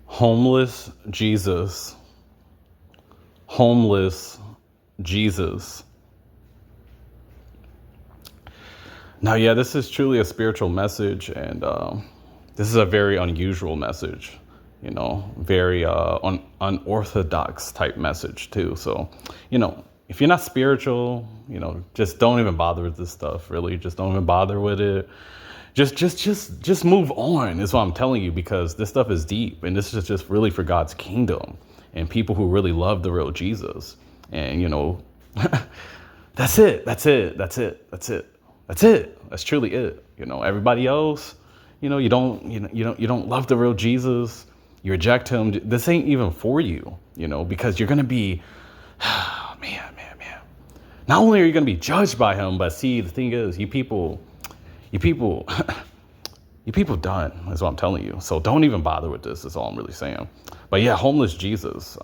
Homeless Jesus. Homeless Jesus. Now, yeah, this is truly a spiritual message, and this is a very unusual message, very unorthodox type message too. So, if you're not spiritual, just don't even bother with this stuff. Really, just don't even bother with it. Just move on is what I'm telling you, because this stuff is deep, and this is just really for God's kingdom and people who really love the real Jesus. And that's it. That's it. That's it. That's it. That's it. That's truly it. Everybody else, you don't love the real Jesus. You reject him. This ain't even for you, because you're gonna be, man. Not only are you gonna be judged by him, but see, the thing is, you people, you people done, is what I'm telling you. So don't even bother with this, is all I'm really saying. But yeah, homeless Jesus.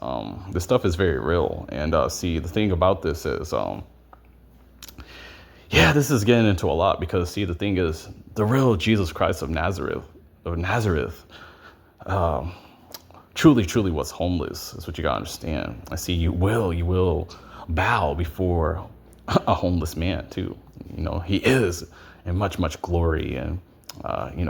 This stuff is very real. And see, the thing about this is, this is getting into a lot, because see, the thing is, the real Jesus Christ of Nazareth, truly was homeless, is what you gotta understand. I see you will bow before a homeless man too. He is in much glory, and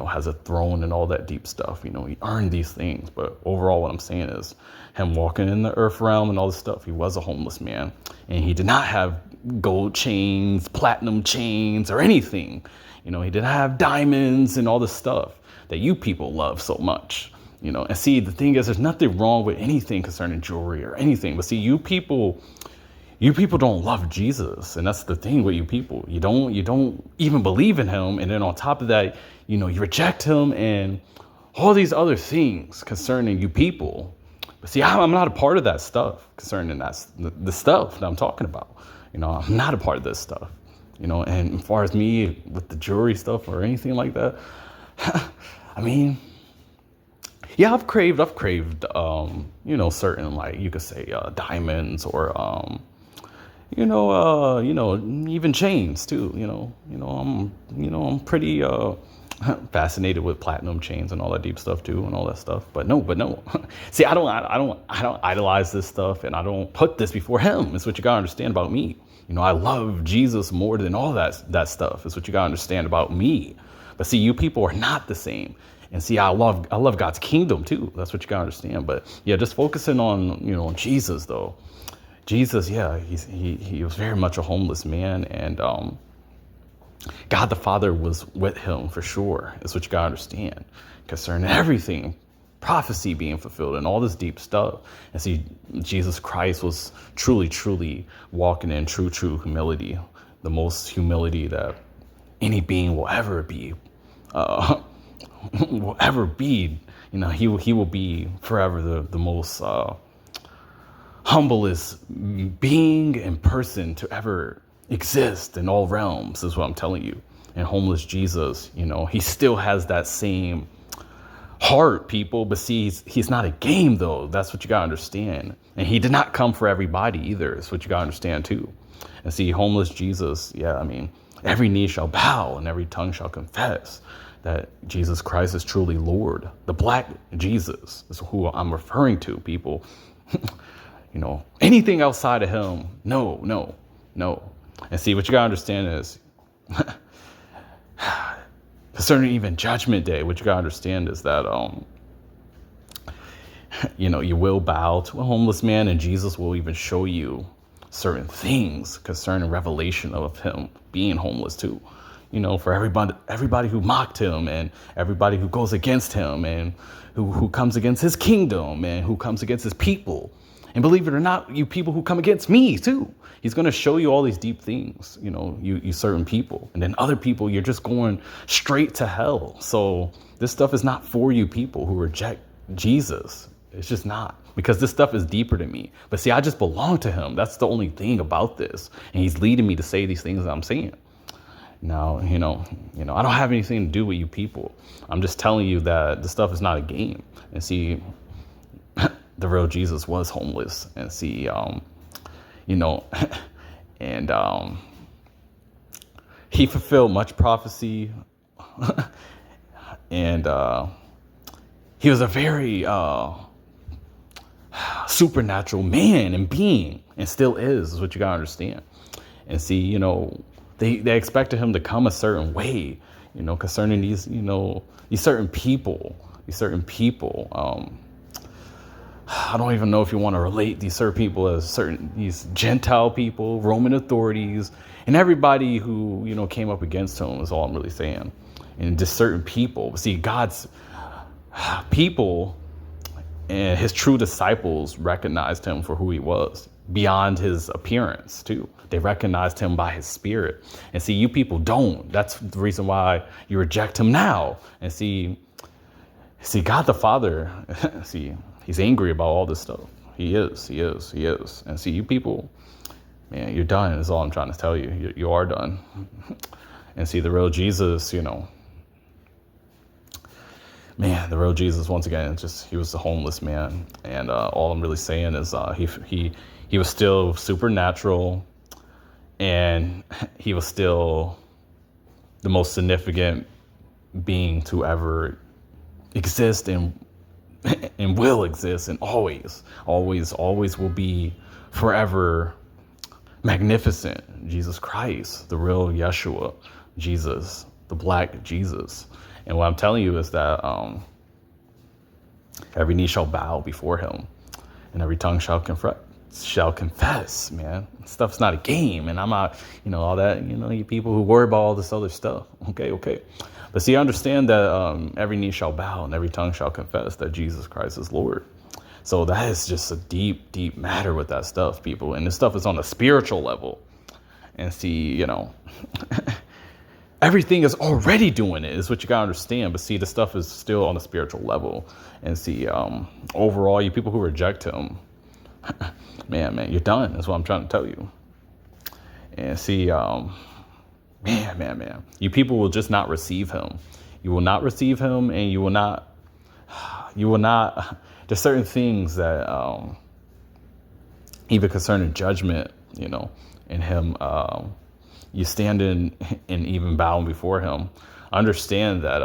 has a throne and all that deep stuff. He earned these things. But overall, what I'm saying is, him walking in the earth realm and all this stuff, he was a homeless man, and he did not have gold chains, platinum chains, or anything. He didn't have diamonds and all this stuff that you people love so much. And see, the thing is, there's nothing wrong with anything concerning jewelry or anything. But see, you people don't love Jesus, and that's the thing with you people. You don't even believe in him, and then on top of that, you reject him and all these other things concerning you people. But see, I'm not a part of that stuff concerning the stuff that I'm talking about. I'm not a part of this stuff. And as far as me with the jewelry stuff or anything like that, I mean, yeah, I've craved, certain, like, you could say, diamonds, or, even chains too. I'm pretty fascinated with platinum chains and all that deep stuff too, and all that stuff. But no. See, I don't idolize this stuff, and I don't put this before him. It's what you gotta understand about me. I love Jesus more than all that stuff. It's what you gotta understand about me. But see, you people are not the same. And see, I love God's kingdom too. That's what you gotta understand. But yeah, just focusing on Jesus though. Jesus, yeah, he was very much a homeless man, and God the Father was with him for sure. That's what you gotta understand concerning everything, prophecy being fulfilled, and all this deep stuff. And see, Jesus Christ was truly walking in true humility, the most humility that any being will ever be. Will ever be. He will be forever the most humblest being and person to ever exist in all realms, is what I'm telling you. And homeless Jesus, he still has that same heart, people. But see, he's not a game though. That's what you gotta understand. And he did not come for everybody either. Is what you gotta understand too. And see, homeless Jesus, yeah, I mean, every knee shall bow and every tongue shall confess that Jesus Christ is truly Lord. The black Jesus is who I'm referring to, people. Anything outside of him, no. And see, what you gotta understand is, concerning even Judgment Day, what you gotta understand is that, you will bow to a homeless man, and Jesus will even show you certain things concerning revelation of him being homeless too. For everybody who mocked him, and everybody who goes against him, and who comes against his kingdom, and who comes against his people. And believe it or not, you people who come against me too. He's going to show you all these deep things, you certain people. And then other people, you're just going straight to hell. So this stuff is not for you people who reject Jesus. It's just not. Because this stuff is deeper than me. But see, I just belong to him. That's the only thing about this. And he's leading me to say these things that I'm saying. Now, I don't have anything to do with you people. I'm just telling you that this stuff is not a game. And see, the real Jesus was homeless. And see, and he fulfilled much prophecy. And he was a very supernatural man and being, and still is what you gotta understand. And see, they expected him to come a certain way, concerning these, these certain people. I don't even know if you want to relate these certain people as these Gentile people, Roman authorities, and everybody who, came up against him is all I'm really saying. And just certain people. See, God's people and his true disciples recognized him for who he was, beyond his appearance too. They recognized him by his spirit. And see, you people don't. That's the reason why you reject him now. And see, God the Father, see, he's angry about all this stuff. He is. And see, you people, man, you're done is all I'm trying to tell you. You are done. And see, the real Jesus, man, the real Jesus, once again, he was a homeless man. And all I'm really saying is he was still supernatural, and he was still the most significant being to ever exist and will exist, and always will be forever magnificent. Jesus Christ, the real Yeshua, Jesus, the black Jesus. And what I'm telling you is that every knee shall bow before him, and every tongue shall confess, man. Stuff's not a game, and I'm not, all that, you people who worry about all this other stuff. Okay. But see, I understand that every knee shall bow and every tongue shall confess that Jesus Christ is Lord. So that is just a deep, deep matter with that stuff, people. And this stuff is on a spiritual level. And see, everything is already doing it, is what you gotta understand. But see, the stuff is still on a spiritual level. And see, overall, you people who reject him, man, you're done. That's what I'm trying to tell you. And see, man, you people will just not receive him. You will not receive him, and you will not, there's certain things that, even concerning judgment, in him, you stand in and even bowing before him. Understand that,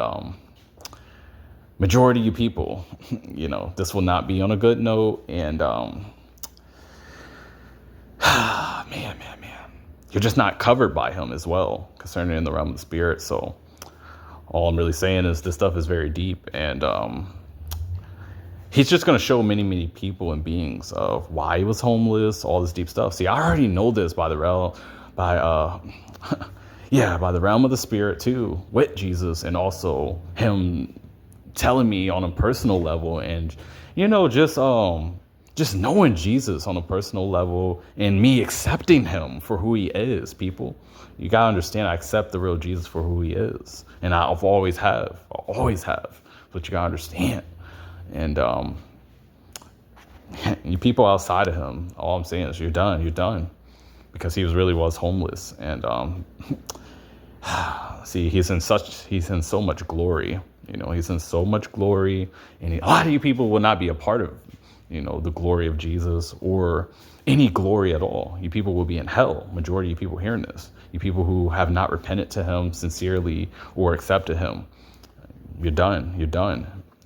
majority of you people, this will not be on a good note. And, man, you're just not covered by him as well, concerning in the realm of the spirit. So all I'm really saying is this stuff is very deep, and he's just going to show many, many people and beings of why he was homeless, all this deep stuff. See, I already know this by the realm of the spirit too, with Jesus, and also him telling me on a personal level, and just knowing Jesus on a personal level, and me accepting him for who he is. People, you gotta understand, I accept the real Jesus for who he is, and I always have, but you gotta understand. And you people outside of him, all I'm saying is you're done, because he was homeless. And see, he's in so much glory. He's in so much glory, and a lot of you people will not be a part of the glory of Jesus, or any glory at all. You people will be in hell. Majority of you people hearing this, you people who have not repented to him sincerely or accepted him, you're done.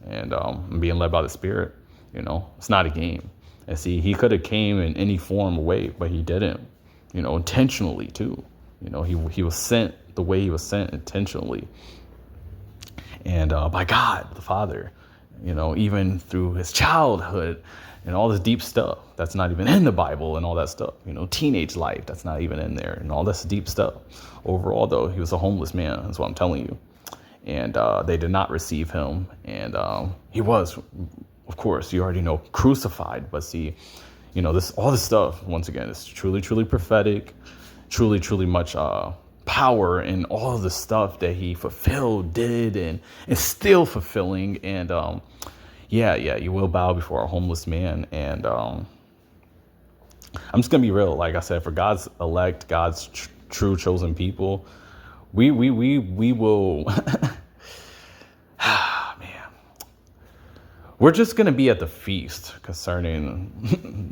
And I'm being led by the Spirit. It's not a game. And see, he could have came in any form or way, but he didn't, intentionally too. He was sent the way he was sent, intentionally. And by God, the Father, even through his childhood and all this deep stuff that's not even in the Bible, and all that stuff, teenage life, that's not even in there, and all this deep stuff. Overall, though, he was a homeless man. That's what I'm telling you. And they did not receive him. And he was, of course, you already know, crucified. But see, all this stuff, once again, is truly, truly prophetic, truly, truly much power in all of the stuff that he fulfilled, did, and is still fulfilling. And you will bow before a homeless man. And I'm just gonna be real. Like I said, for God's elect, God's true chosen people, we will man, we're just gonna be at the feast concerning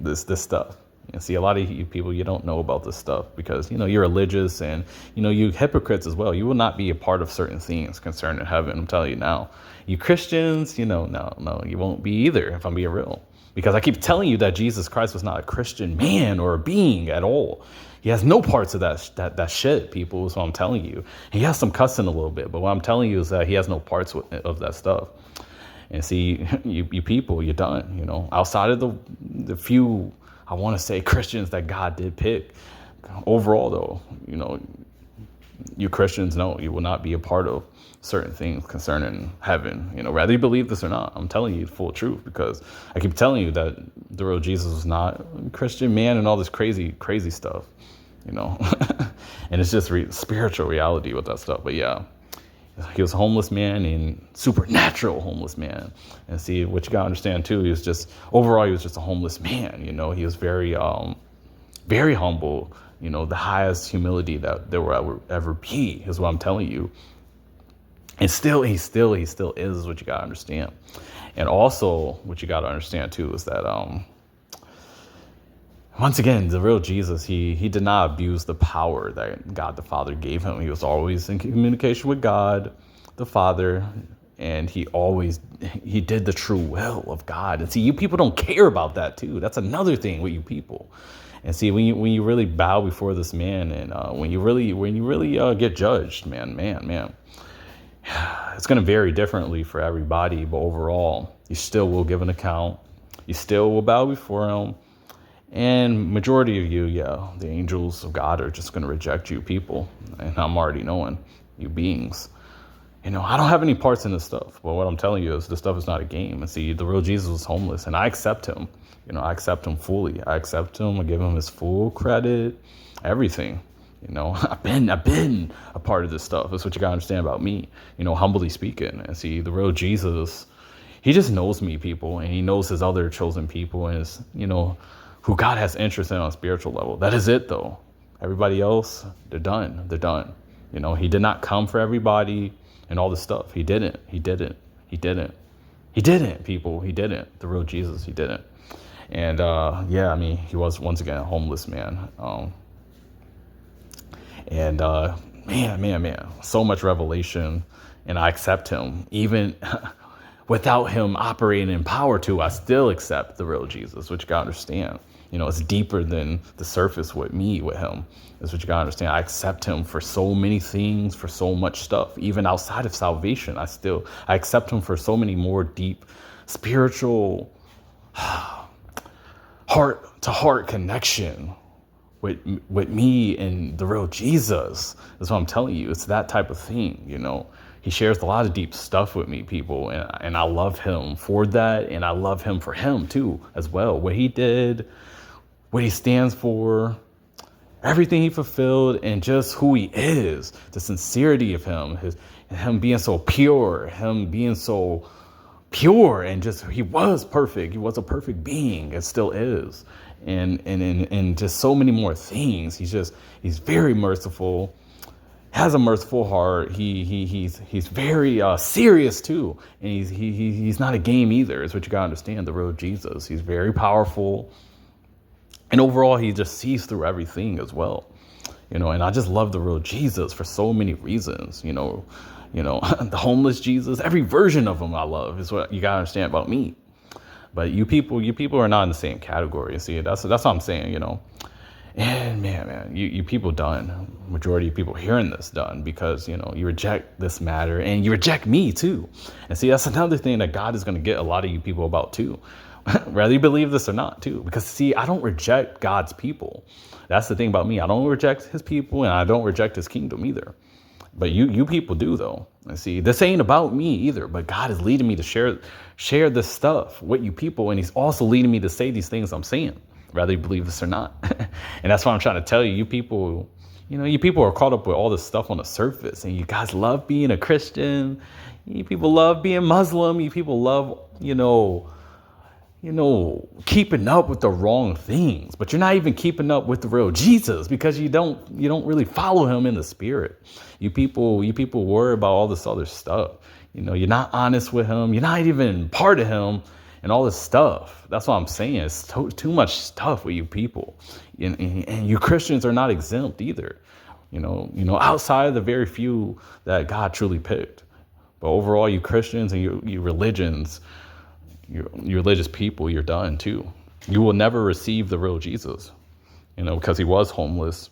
this stuff. And see, a lot of you people, you don't know about this stuff because, you're religious and, you hypocrites as well. You will not be a part of certain things concerning heaven. I'm telling you now. You Christians, no, you won't be either, if I'm being real. Because I keep telling you that Jesus Christ was not a Christian man or a being at all. He has no parts of that shit, people, is what I'm telling you. He has some cussing a little bit, but what I'm telling you is that he has no parts of that stuff. And see, you people, you're done, outside of the few, I want to say, Christians that God did pick. Overall, though, you Christians know you will not be a part of certain things concerning heaven, whether you believe this or not. I'm telling you the full truth because I keep telling you that the real Jesus was not a Christian man and all this crazy stuff, and it's just spiritual reality with that stuff. But yeah, he was a homeless man and supernatural homeless man. And see, what you gotta understand too, he was just a homeless man. He was very, very humble. The highest humility that there will ever be is what I'm telling you. And he still is what you gotta understand. And also, what you gotta understand too is that, once again, the real Jesus, he did not abuse the power that God the Father gave him. He was always in communication with God the Father, and he did the true will of God. And see, you people don't care about that too. That's another thing with you people. And see, when you really bow before this man, and when you really get judged, man, it's going to vary differently for everybody. But overall, you still will give an account. You still will bow before him. And majority of you, the angels of God are just going to reject you people. And I'm already knowing you beings. I don't have any parts in this stuff. But what I'm telling you is this stuff is not a game. And see, the real Jesus was homeless. And I accept him. I accept him fully. I accept him. I give him his full credit. Everything. I've been a part of this stuff. That's what you got to understand about me. Humbly speaking. And see, the real Jesus, he just knows me, people. And he knows his other chosen people. And his, who God has interest in on a spiritual level. That is it, though. Everybody else, they're done. He did not come for everybody and all this stuff. He didn't, people. He didn't. The real Jesus, he didn't. And, he was, once again, a homeless man. Man, so much revelation. And I accept him. Even without him operating in power too, I still accept the real Jesus, which you gotta understand. It's deeper than the surface with him. That's what you gotta understand. I accept him for so many things, for so much stuff. Even outside of salvation, I accept him for so many more deep spiritual heart-to-heart connection with me and the real Jesus. That's what I'm telling you. It's that type of thing, He shares a lot of deep stuff with me, people, and I love him for that, and I love him for him too, as well. What he did, what he stands for, everything he fulfilled, and just who he is, the sincerity of him, him being so pure, and just, he was perfect. He was a perfect being, and still is, and just so many more things. He's very merciful. Has a merciful heart. He's very serious too, and he's not a game either. Is what you gotta understand. The real Jesus. He's very powerful, and overall, he just sees through everything as well. And I just love the real Jesus for so many reasons. The homeless Jesus. Every version of him I love. Is what you gotta understand about me. But you people are not in the same category. See, that's what I'm saying. And man, you people done. Majority of people hearing this done because, you reject this matter and you reject me too. And see, that's another thing that God is going to get a lot of you people about too. Whether you believe this or not too. Because see, I don't reject God's people. That's the thing about me. I don't reject his people and I don't reject his kingdom either. But you people do though. And see, this ain't about me either, but God is leading me to share this stuff with you people. And he's also leading me to say these things I'm saying, whether you believe this or not. And that's what I'm trying to tell you. You people are caught up with all this stuff on the surface, and you guys love being a Christian. You people love being Muslim. You people love, keeping up with the wrong things, but you're not even keeping up with the real Jesus because you don't really follow him in the spirit. You people worry about all this other stuff. You're not honest with him. You're not even part of him. and all this stuff. That's what I'm saying. It's too much stuff with you people, and you Christians are not exempt either. Outside of the very few that God truly picked, but overall, you Christians and you religions, you religious people, you're done too. You will never receive the real Jesus, because he was homeless,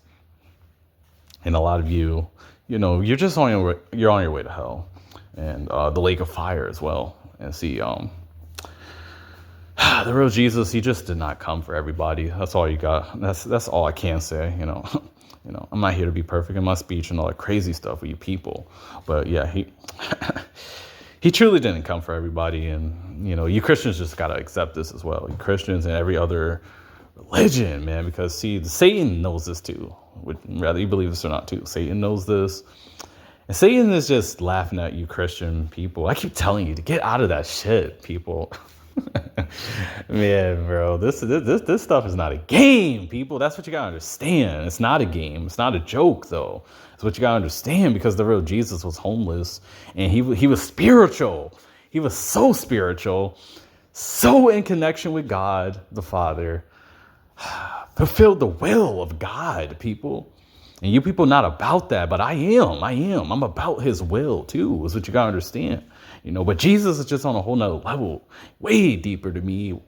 and a lot of you, you're just you're on your way to hell, and the lake of fire as well. And see, the real Jesus, he just did not come for everybody. That's all you got. That's all I can say. I'm not here to be perfect in my speech and all that crazy stuff with you people, but yeah, he truly didn't come for everybody, and you Christians just gotta accept this as well. You Christians and every other religion, man, because see, Satan knows this too. Whether you believe this or not, too, Satan knows this. And Satan is just laughing at you Christian people. I keep telling you to get out of that shit, people. Man, bro, this stuff is not a game, people. That's what you gotta understand. It's not a game. It's not a joke, though. It's what you gotta understand, because the real Jesus was homeless, and he was spiritual. He was so spiritual, so in connection with God the Father, fulfilled the will of God, people. And you people not about that, but I am. I'm about his will too, is what you gotta understand. But Jesus is just on a whole nother level, way deeper to me.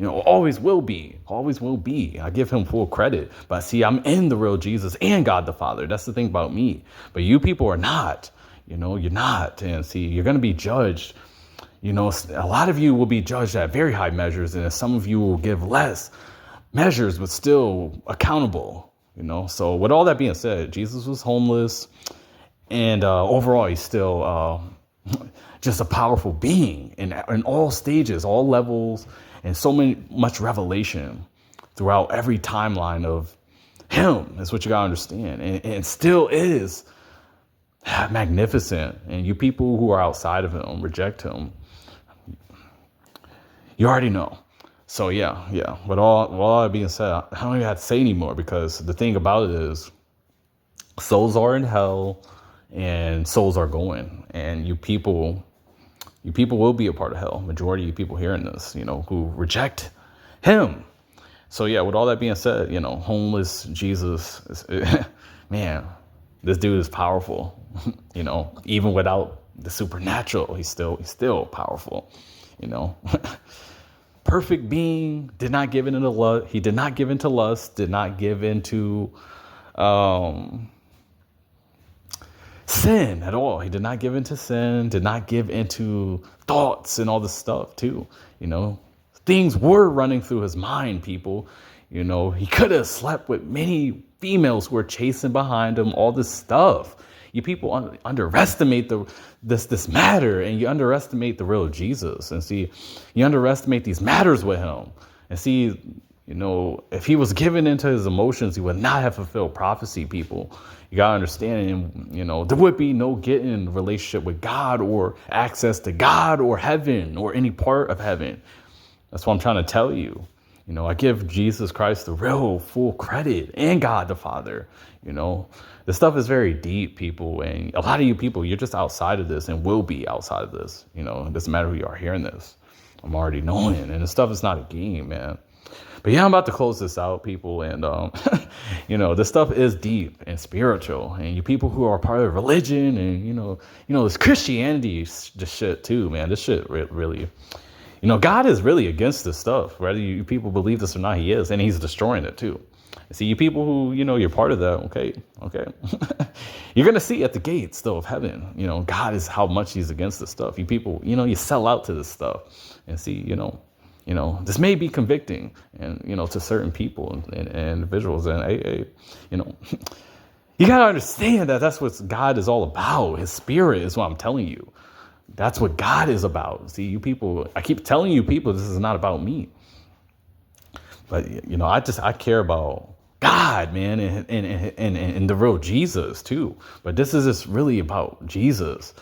Always will be. I give him full credit. But see, I'm in the real Jesus and God the Father. That's the thing about me. But you people are not. You're not. And see, you're going to be judged. A lot of you will be judged at very high measures, and some of you will give less measures, but still accountable. So with all that being said, Jesus was homeless, and overall, he's still just a powerful being in all stages, all levels, and so much revelation throughout every timeline of him. That's what you gotta understand, and still is magnificent. And you people who are outside of him, reject him, you already know. So yeah. With all that being said, I don't even have to say anymore, because the thing about it is, souls are in hell and souls are going, and you people will be a part of hell. Majority of you people hearing this, who reject him. So yeah, with all that being said, homeless Jesus, man, this dude is powerful. Even without the supernatural, he's still powerful. Perfect being, did not give into lust. He did not give into lust, did not give into sin at all. He did not give into sin, did not give into thoughts and all this stuff too. Things were running through his mind, people. He could have slept with many females who were chasing behind him, all this stuff. You people underestimate this matter, and you underestimate the real Jesus. And see, you underestimate these matters with him. And see, if he was given into his emotions, he would not have fulfilled prophecy, people. You gotta understand, there would be no getting a relationship with God, or access to God, or heaven, or any part of heaven. That's what I'm trying to tell you. I give Jesus Christ the real full credit, and God the Father. This stuff is very deep, people, and a lot of you people, you're just outside of this, and will be outside of this. It doesn't matter who you are hearing this. I'm already knowing, and this stuff is not a game, man. But yeah, I'm about to close this out, people, and this stuff is deep and spiritual, and you people who are part of religion, and this Christianity, this shit too, man. This shit really. God is really against this stuff. Whether you people believe this or not, he is, and he's destroying it too. See, you people who, you're part of that, okay. You're going to see at the gates, though, of heaven, God is how much he's against this stuff. You people, you sell out to this stuff. And see, this may be convicting, and, to certain people and individuals. And, you got to understand that that's what God is all about. His spirit is what I'm telling you. That's what God is about. See, you people, I keep telling you people, this is not about me. But, I care about God, man, and the real Jesus too. But this is just really about Jesus.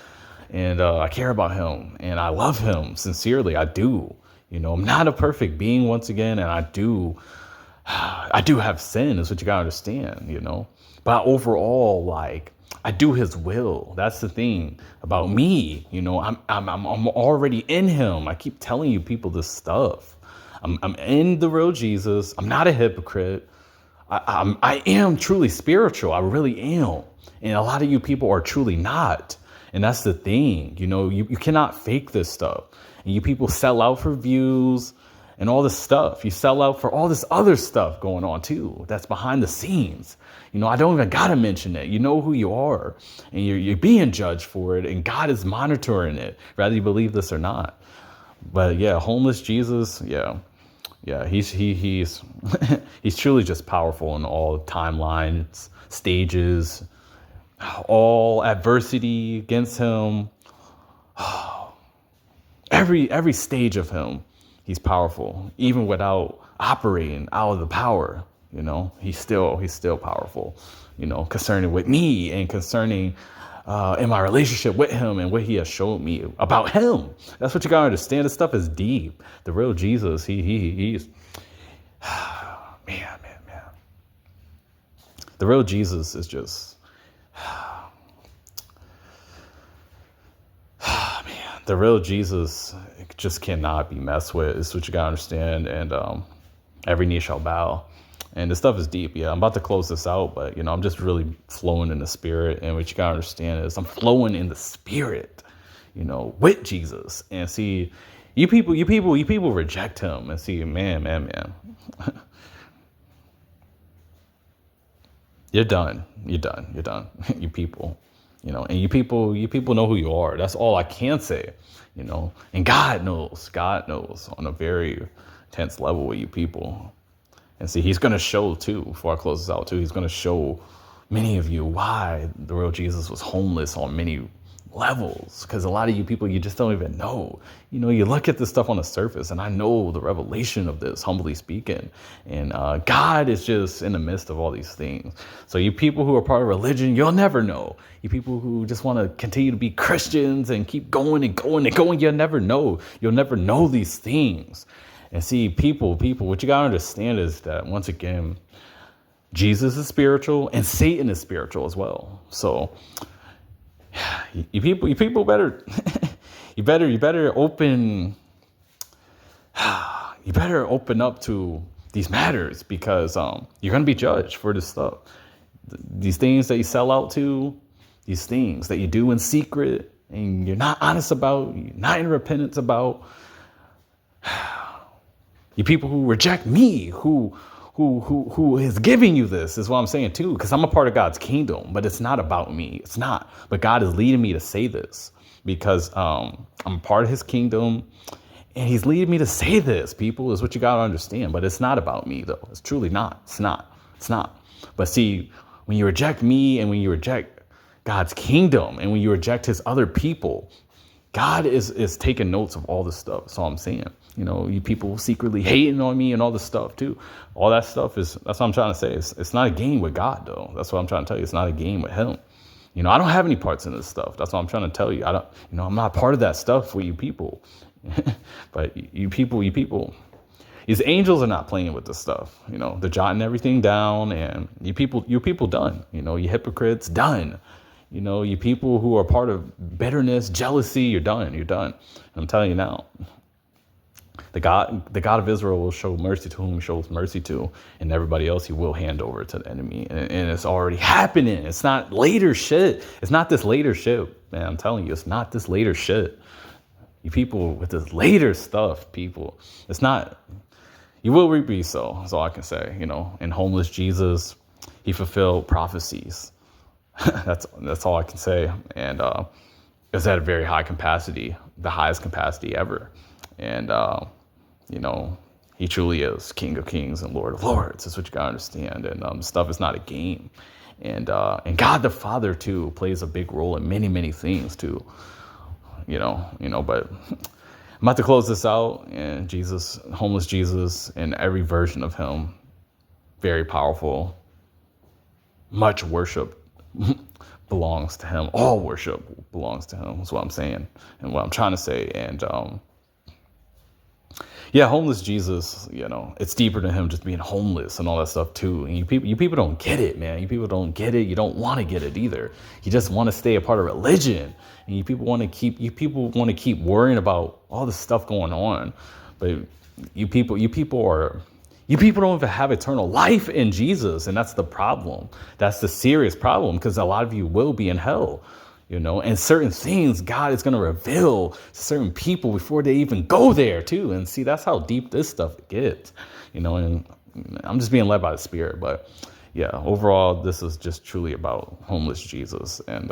And I care about him, and I love him sincerely. I do. I'm not a perfect being, once again, and I do have sin, is what you gotta understand, But overall, I do his will. That's the thing about me. I'm already in him. I keep telling you people this stuff. I'm in the real Jesus. I'm not a hypocrite. I am truly spiritual. I really am. And a lot of you people are truly not. And that's the thing. You cannot fake this stuff. And you people sell out for views and all this stuff. You sell out for all this other stuff going on too. That's behind the scenes. I don't even got to mention it. You know who you are, and you're being judged for it, and God is monitoring it, whether you believe this or not. But yeah, homeless Jesus, yeah, he's he's truly just powerful in all timelines, stages, all adversity against him. Every stage of him, he's powerful, even without operating out of the power. He's still powerful, concerning with me and concerning in my relationship with him and what he has showed me about him. That's what you gotta understand. This stuff is deep. The real Jesus, he's man. The real Jesus is just man. The real Jesus just cannot be messed with. Is what you gotta understand. And every knee shall bow. And this stuff is deep. Yeah, I'm about to close this out, but I'm just really flowing in the spirit. And what you gotta understand is I'm flowing in the spirit, with Jesus. And see, you people reject him. And see, man. You're done. You people, and you people know who you are. That's all I can say, and God knows on a very intense level with you people. And see, he's going to show too, before I close this out too, he's going to show many of you why the real Jesus was homeless on many levels. Because a lot of you people, you just don't even know. You look at this stuff on the surface, and I know the revelation of this, humbly speaking. And God is just in the midst of all these things. So you people who are part of religion, you'll never know. You people who just want to continue to be Christians and keep going and going and going, you'll never know. You'll never know these things. And see, people, what you got to understand is that, once again, Jesus is spiritual and Satan is spiritual as well. So you people better, you better open up to these matters, because you're going to be judged for this stuff. These things that you sell out to, these things that you do in secret and you're not honest about, you're not in repentance about. You people who reject me, who is giving you this, is what I'm saying too, because I'm a part of God's kingdom, but it's not about me. It's not. But God is leading me to say this because I'm a part of his kingdom, and he's leading me to say this, people, is what you got to understand. But it's not about me, though. It's truly not. It's not. But see, when you reject me and when you reject God's kingdom and when you reject his other people, God is taking notes of all this stuff. That's all I'm saying. You people secretly hating on me and all this stuff too. All that stuff that's what I'm trying to say. It's not a game with God, though. That's what I'm trying to tell you. It's not a game with him. I don't have any parts in this stuff. That's what I'm trying to tell you. I'm not part of that stuff with you people. But you people, these angels are not playing with this stuff. They're jotting everything down, and you people done. You hypocrites, done. You people who are part of bitterness, jealousy, you're done. And I'm telling you now, the God of Israel will show mercy to whom he shows mercy to, and everybody else he will hand over to the enemy. And it's already happening. It's not later shit. It's not this later shit, man. I'm telling you, it's not this later shit. You people with this later stuff, people, it's not. You will reap so. That's all I can say. In homeless Jesus, he fulfilled prophecies. That's all I can say. And it's at a very high capacity, the highest capacity ever. And he truly is King of Kings and Lord of Lords. That's what you gotta understand. And stuff is not a game. And God the Father too plays a big role in many, many things too. But I'm about to close this out. And Jesus, homeless Jesus, and every version of him, very powerful. Much worship belongs to him. All worship belongs to him. That's what I'm saying and what I'm trying to say. And Yeah, homeless Jesus, it's deeper than him just being homeless and all that stuff too. And you people don't get it, man. You people don't get it. You don't want to get it either. You just want to stay a part of religion, and you people want to keep worrying about all the stuff going on, but you people don't even have eternal life in Jesus, and that's the problem. That's the serious problem, because a lot of you will be in hell. And certain things God is going to reveal to certain people before they even go there too. And see, that's how deep this stuff gets, and I'm just being led by the Spirit. But yeah, overall, this is just truly about homeless Jesus. And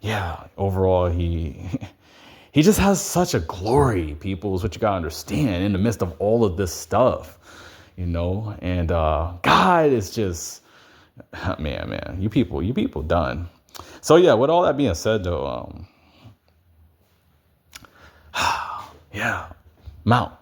yeah, overall, he he just has such a glory, people, is what you got to understand in the midst of all of this stuff, and God is just, man, you people done. So yeah, with all that being said, though, yeah, Mount.